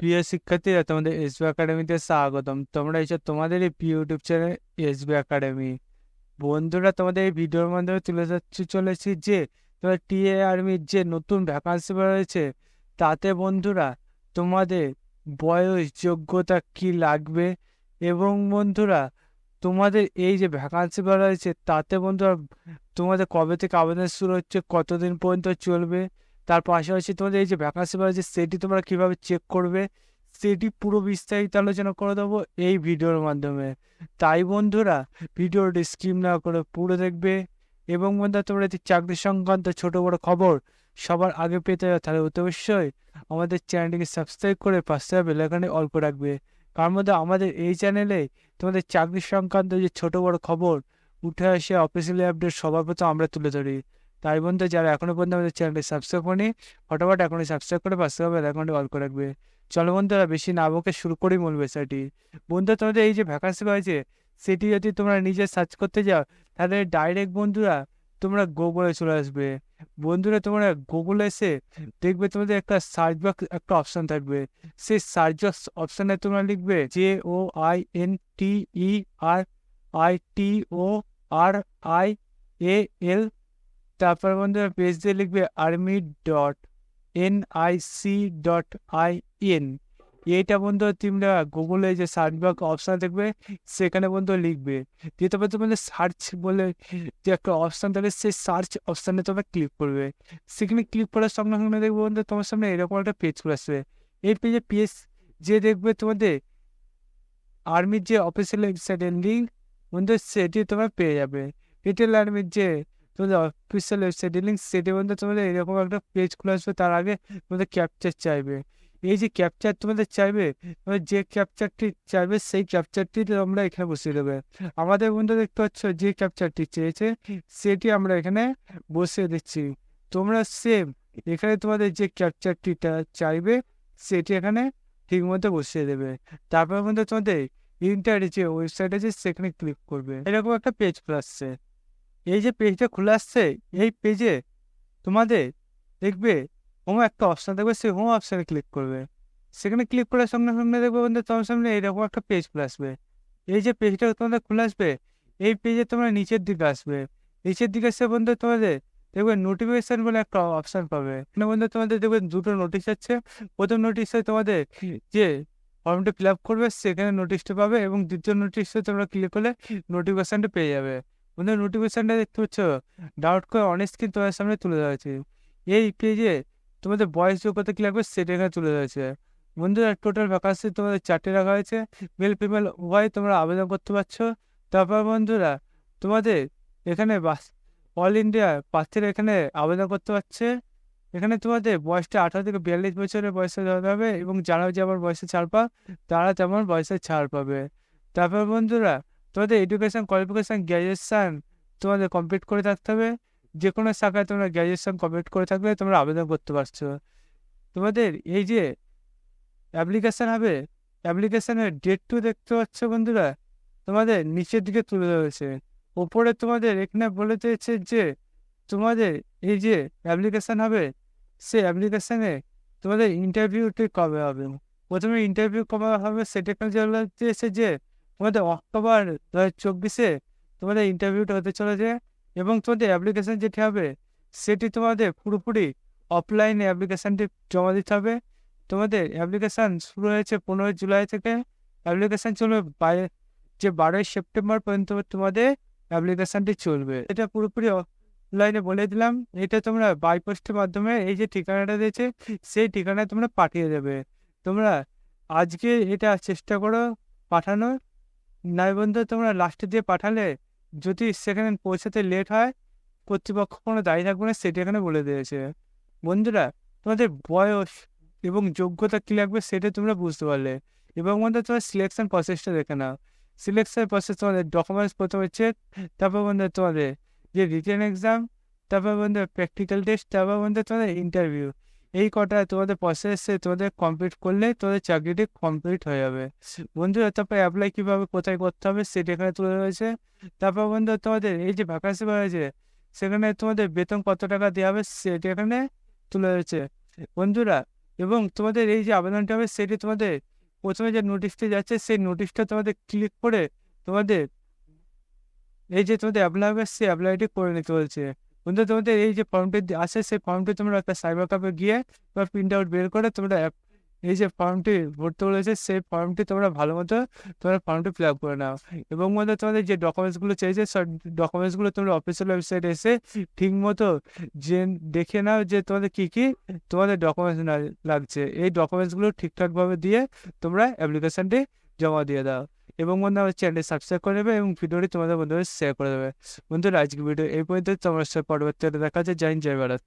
প্রিয় শিক্ষার্থীরা, তোমাদের এসবি একাডেমিতে স্বাগতম। তোমরা এসে তোমাদের এই প্রিয় ইউটিউব চ্যানেল এসবি একাডেমি। বন্ধুরা, তোমাদের এই ভিডিওর মাধ্যমে তুলে ধরতে চলেছি যে তোমার টিএ আর্মির যে নতুন ভ্যাকান্সি বেরোয়েছে, তাতে বন্ধুরা তোমাদের বয়স যোগ্যতা কি লাগবে, এবং বন্ধুরা তোমাদের এই যে ভ্যাকান্সি বেরোয়েছে তাতে বন্ধুরা তোমাদের কবে থেকে আবেদন শুরু হচ্ছে, কতদিন পর্যন্ত চলবে, তার পাশাপাশি তোমাদের এই যে ভ্যাকান্সি বেরোচ্ছে সেটি তোমরা কিভাবে চেক করবে, সেটি পুরো বিস্তারিত আলোচনা করে দেবো এই ভিডিওর মাধ্যমে। তাই বন্ধুরা ভিডিওটি স্কিপ না করে পুরো দেখবে, এবং বন্ধুরা তোমরা যদি চাকরি সংক্রান্ত ছোট বড় খবর সবার আগে পেতে হয় তাহলে অতি অবশ্যই আমাদের চ্যানেলটিকে সাবস্ক্রাইব করে পাশে বেল আইকনে অল করে রাখবে। কারণ মধ্যে আমাদের এই চ্যানেলে তোমাদের চাকরি সংক্রান্ত যে ছোট বড় খবর উঠে আসে, অফিসিয়ালি আপডেট সবার প্রথম আমরা তুলে ধরি। তাই বন্ধু, যারা এখনো পর্যন্ত আমাদের চ্যানেলটি সাবস্ক্রাইব করেনি, ফটাফট এখনই সাবস্ক্রাইব করে পাশে বেল আইকনটি অল করে রাখবে। চলো বন্ধুরা, বেশি না বকে শুরু করি মূল বিষয়টি। বন্ধু, তোমাদের এই যে ভ্যাকান্সি পাইছে সেটি যদি তোমরা নিজে সার্চ করতে যাও তাহলে ডাইরেক্ট বন্ধুরা তোমরা গুগলে চলে আসবে। বন্ধুরা, তোমরা গুগলে এসে দেখবে তোমাদের একটা সার্চ বক্স একটা অপশন থাকবে। সেই সার্চ বক্স অপশনে তোমরা লিখবে JOINTERITORIAL, তারপর বন্ধুরা পেজ দিয়ে লিখবে army.nic.in। এইটা বন্ধু তোমরা গুগলে যে সার্চ বক্স অপশন দেখবে সেখানে বন্ধু লিখবে, দিয়ে তারপর তোমাদের সার্চ বলে যে একটা অপশন থাকে, সেই সার্চ অপশানে তোমরা ক্লিক করবে। সেখানে ক্লিক করার সঙ্গে সঙ্গে দেখবে বন্ধু তোমার সামনে এরকম একটা পেজ খুলে আসবে। এই পেজ যে দেখবে তোমাদের আর্মির যে অফিসিয়াল ওয়েবসাইটের লিঙ্ক বন্ধু সেটি তোমরা পেয়ে যাবে। লিটল আর্মির যে তোমাদের অফিসিয়াল ওয়েবসাইটের লিঙ্ক সেটি বন্ধু তোমাদের এরকম একটা পেজ খুলে আসবে। তার আগে তোমাদের ক্যাপচার চাইবে। এই যে ক্যাপচার তোমাদের চাইবে, যে ক্যাপচারটি চাইবে সেই ক্যাপচারটি তোমরা এখানে বসিয়ে দেবে। আমাদের বন্ধু দেখতে পাচ্ছ যে ক্যাপচারটি চেয়েছে সেটি আমরা এখানে বসিয়ে দিচ্ছি। তোমরা সেম এখানে তোমাদের যে ক্যাপচারটিটা চাইবে সেটি এখানে ঠিক মতো বসিয়ে দেবে। তারপর বন্ধু তোমাদের ইন্টারের যে ওয়েবসাইট আছে সেখানে ক্লিক করবে, এরকম একটা পেজ খুলে আসছে। এই যে পেজটা খুলে আসছে এই পেজে তোমাদের দেখবে হোম একটা অপশন দেখবে, সেই হোম অপশনে ক্লিক করবে। সেখানে ক্লিক করার সঙ্গে সঙ্গে দেখবে বন্ধু তোমার সামনে এরকম একটা পেজ খুলে আসবে। এই যে পেজটা তোমাদের খুলে আসবে, এই পেজে তোমরা নিচের দিকে আসবে। নিচের দিকে এসে বন্ধু তোমাদের দেখবে নোটিফিকেশন বলে একটা অপশন পাবে। এখানে বন্ধু তোমাদের দেখবে দুটো নোটিশ আছে। প্রথম নোটিশে তোমাদের যে ফর্মটা ফিল আপ করবে সেখানে নোটিশটা পাবে, এবং দ্বিতীয় নোটিশে তোমরা ক্লিক করলে নোটিফিকেশনটা পেয়ে যাবে। বন্ধু, নোটিফিকেশনটা দেখতে পাচ্ছ ডাউট করে অনেক স্ক্রিন তোমার সামনে তুলে ধরা হয়েছে। এই পেজে তোমাদের বয়স যোগ্যতা কি লাগবে সেটা এখানে তুলে ধরেছে। বন্ধুরা, টোটাল ভ্যাকান্সি তোমাদের 4টে রাখা হয়েছে, মেল ফিমেল উভয় তোমরা আবেদন করতে পারছো। তারপর বন্ধুরা তোমাদের এখানে অল ইন্ডিয়া প্রার্থীরা এখানে আবেদন করতে পারছে। এখানে তোমাদের বয়সটা 18 থেকে 42 বছরের বয়সে ধরতে হবে, এবং যারা যেমন বয়সে ছাড় পাবে তারা তেমন বয়সে ছাড় পাবে। তারপর বন্ধুরা তোমাদের এডুকেশন কোয়ালিফিকেশন গ্র্যাজুয়েশন তোমাদের কমপ্লিট করে থাকতে হবে। যে কোনো শাখায় তোমরা গ্র্যাজুয়েশন কমপ্লিট করে থাকলে তোমরা আবেদন করতে পারছো। তোমাদের এই যে অ্যাপ্লিকেশন হবে, অ্যাপ্লিকেশনের ডেট টু দেখতে পাচ্ছ বন্ধুরা তোমাদের নিচের দিকে তুলে ধরেছে। ওপরে তোমাদের এখানে বলে দিয়েছে যে তোমাদের এই যে অ্যাপ্লিকেশন হবে সেই অ্যাপ্লিকেশনে তোমাদের ইন্টারভিউটি কবে হবে। প্রথমে ইন্টারভিউ কবে হবে সেটা এখানে বলে দিয়েছে যে তোমাদের অক্টোবর 2024 তোমাদের ইন্টারভিউটা হতে চলেছে, এবং তোমাদের অ্যাপ্লিকেশন যেটি হবে সেটি তোমাদের পুরোপুরি অফলাইনে অ্যাপ্লিকেশনটি জমা দিতে হবে। তোমাদের অ্যাপ্লিকেশন শুরু হয়েছে 15 জুলাই থেকে, অ্যাপ্লিকেশন চলবে 12 সেপ্টেম্বর পর্যন্ত তোমাদের অ্যাপ্লিকেশনটি চলবে। এটা পুরোপুরি অনলাইনে বলে দিলাম। এটা তোমরা বাই পোস্টের মাধ্যমে এই যে ঠিকানাটা দিয়েছে সেই ঠিকানায় তোমরা পাঠিয়ে দেবে। তোমরা আজকে এটা চেষ্টা করো পাঠানোর, নাই বন্ধু তোমরা লাস্টে দিয়ে পাঠালে যদি সেখানে পৌঁছাতে লেট হয় কর্তৃপক্ষ কোনো দায়ী থাকবে না, সেটা এখানে বলে দিয়েছে। বন্ধুরা, তোমাদের বয়স এবং যোগ্যতা কী লাগবে সেটা তোমরা বুঝতে পারলে। এবং বন্ধু তোমার সিলেকশন প্রসেসটা দেখে নাও। সিলেকশন প্রসেস তোমাদের ডকুমেন্টস প্রথমে চেক, তারপর বন্ধু তোমাদের যে রিটেন এক্সাম, তারপর বন্ধু প্র্যাকটিক্যাল টেস্ট, তারপর বন্ধু তোমাদের ইন্টারভিউ। এই কটা তোমাদের প্রসেসে তোমাদের কমপ্লিট করলে তোমাদের চাকরিটি কমপ্লিট হয়ে যাবে। বন্ধুরা, তারপর অ্যাপ্লাই কীভাবে কোথায় করতে হবে সেটা এখানে তুলে রয়েছে। তারপর বন্ধু তোমাদের এই যে ভ্যাকান্সি রয়েছে সেখানে তোমাদের বেতন কত টাকা দেওয়া হবে সেটা এখানে তুলে রয়েছে। বন্ধুরা, এবং তোমাদের এই যে আবেদনটা হবে সেটি তোমাদের প্রথমে যে নোটিশটি যাচ্ছে সেই নোটিশটা তোমাদের ক্লিক করে তোমাদের এই যে তোমাদের অ্যাপ্লাই হবে সেই অ্যাপ্লাইটি করে নিতে বলছে। বন্ধু তোমাদের এই যে ফর্মটি আসে সেই ফর্মটি তোমরা একটা সাইবার ক্যাফে গিয়ে তোমার প্রিন্ট আউট বের করে তোমরা এই যে ফর্মটি ভরতে বলেছে সেই ফর্মটি তোমরা ভালো মতো তোমরা ফর্মটি ফিল আপ করে নাও। এবং মধ্যে তোমাদের যে ডকুমেন্টসগুলো চেয়েছে সব ডকুমেন্টসগুলো তোমরা অফিসিয়াল ওয়েবসাইটে এসে ঠিক মতো যে দেখে নাও যে তোমাদের কী কী তোমাদের ডকুমেন্টস লাগছে। এই ডকুমেন্টসগুলো ঠিকঠাকভাবে দিয়ে তোমরা অ্যাপ্লিকেশানটি জমা দিয়ে দাও। এবং বন্ধু আমার চ্যানেলটি সাবস্ক্রাইব করে দেবে এবং ভিডিওটি তোমাদের বন্ধুদের শেয়ার করে দেবে। বন্ধুরা আজকে ভিডিও এই পর্যন্ত, তোমার সাথে পরবর্তীতে দেখা যাচ্ছে। জয় হিন্দ, জয় ভারত।